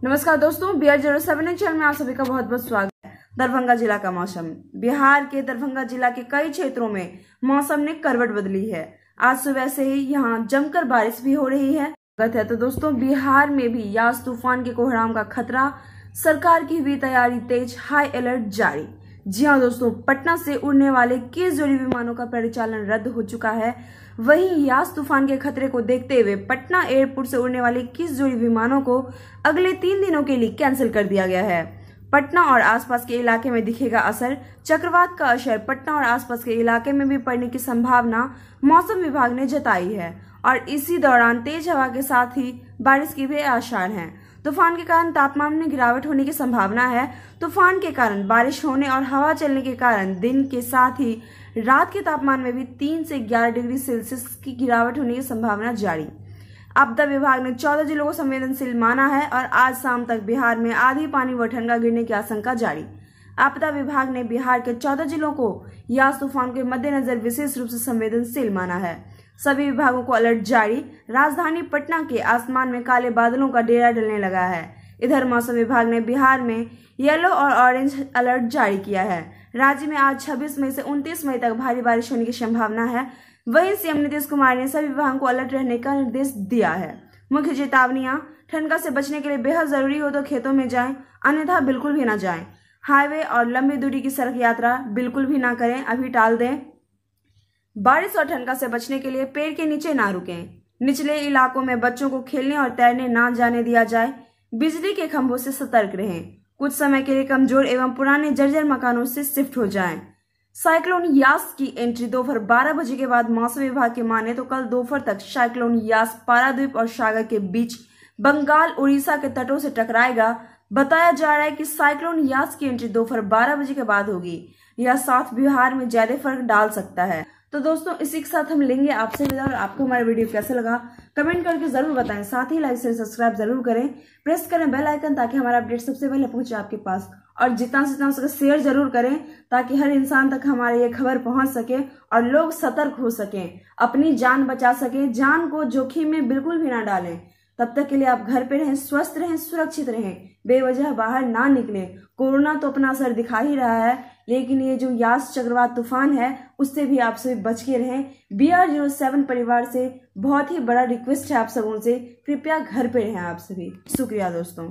नमस्कार दोस्तों, BR07 channel में आप सभी का बहुत बहुत स्वागत है। दरभंगा जिला का मौसम। बिहार के दरभंगा जिला के कई क्षेत्रों में मौसम ने करवट बदली है। आज सुबह से ही यहाँ जमकर बारिश भी हो रही है। तो दोस्तों, बिहार में भी यास तूफान के कोहराम का खतरा, सरकार की हुई तैयारी तेज, हाई अलर्ट जारी। जी हाँ दोस्तों, पटना से उड़ने वाले 21 जोड़ी विमानों का परिचालन रद्द हो चुका है। वहीं यास तूफान के खतरे को देखते हुए पटना एयरपोर्ट से उड़ने वाले 21 जोड़ी विमानों को अगले 3 दिनों के लिए कैंसिल कर दिया गया है। पटना और आसपास के इलाके में दिखेगा असर। चक्रवात का असर पटना और आसपास के इलाके में भी पड़ने की संभावना मौसम विभाग ने जताई है और इसी दौरान तेज हवा के साथ ही बारिश की भी आसार हैं। तूफान के कारण तापमान में गिरावट होने की संभावना है। तूफान के कारण बारिश होने और हवा चलने के कारण दिन के साथ ही रात के तापमान में भी 3 से 11 डिग्री सेल्सियस की गिरावट होने की संभावना जारी। आपदा विभाग ने 14 जिलों को संवेदनशील माना है और आज शाम तक बिहार में आधी पानी व ठनका गिरने की आशंका जारी। आपदा विभाग ने बिहार के 14 जिलों को यास तूफान के मद्देनजर विशेष रूप से संवेदनशील माना है। सभी विभागों को अलर्ट जारी। राजधानी पटना के आसमान में काले बादलों का डेरा डलने लगा है। इधर मौसम विभाग ने बिहार में येलो और ऑरेंज अलर्ट जारी किया है। राज्य में आज 26 मई से 29 मई तक भारी बारिश होने की संभावना है। वहीं सीएम नीतीश कुमार ने सभी विभागों को अलर्ट रहने का निर्देश दिया है। मुख्य चेतावनियां: ठनका से बचने के लिए बेहद जरूरी हो तो खेतों में जाएं, अन्यथा बिल्कुल भी ना जाएं। हाईवे और लंबी दूरी की सड़क यात्रा बिल्कुल भी ना करें, अभी टाल दें। बारिश और ठनका से बचने के लिए पेड़ के नीचे ना रुकें। निचले इलाकों में बच्चों को खेलने और तैरने ना जाने दिया जाए। बिजली के खंभों से सतर्क रहें। कुछ समय के लिए कमजोर एवं पुराने जर्जर मकानों से शिफ्ट हो जाएं। साइक्लोन यास की एंट्री दोपहर 12 बजे के बाद मौसम विभाग के माने तो कल दोपहर तक साइक्लोन यास पारादीप और सागर के बीच बंगाल उड़ीसा के तटों से टकराएगा। बताया जा रहा है कि साइक्लोन यास की एंट्री दोपहर 12 बजे के बाद होगी। यह साउथ बिहार में ज्यादा फर्क डाल सकता है। तो दोस्तों, इसी के साथ हम लेंगे आपसे विदा और आपको हमारा वीडियो कैसा लगा कमेंट करके जरूर बताएं। साथ ही लाइक शेयर सब्सक्राइब जरूर करें, प्रेस करें बेल आइकन ताकि हमारा अपडेट सबसे पहले पहुंचे आपके पास। और जितना से जितना हो सके शेयर जरूर करें ताकि हर इंसान तक हमारी ये खबर पहुंच सके और लोग सतर्क हो सकें, अपनी जान बचा सकें। जान को जोखिम में बिल्कुल भी ना डालें। तब तक के लिए आप घर पे रहें, स्वस्थ रहें, सुरक्षित रहें, बेवजह बाहर ना निकलें। कोरोना तो अपना असर दिखा ही रहा है, लेकिन ये जो यास चक्रवात तूफान है उससे भी आप सभी बच के रहें। BR07 परिवार से बहुत ही बड़ा रिक्वेस्ट है आप सबों से, कृपया घर पे रहें आप सभी। शुक्रिया दोस्तों।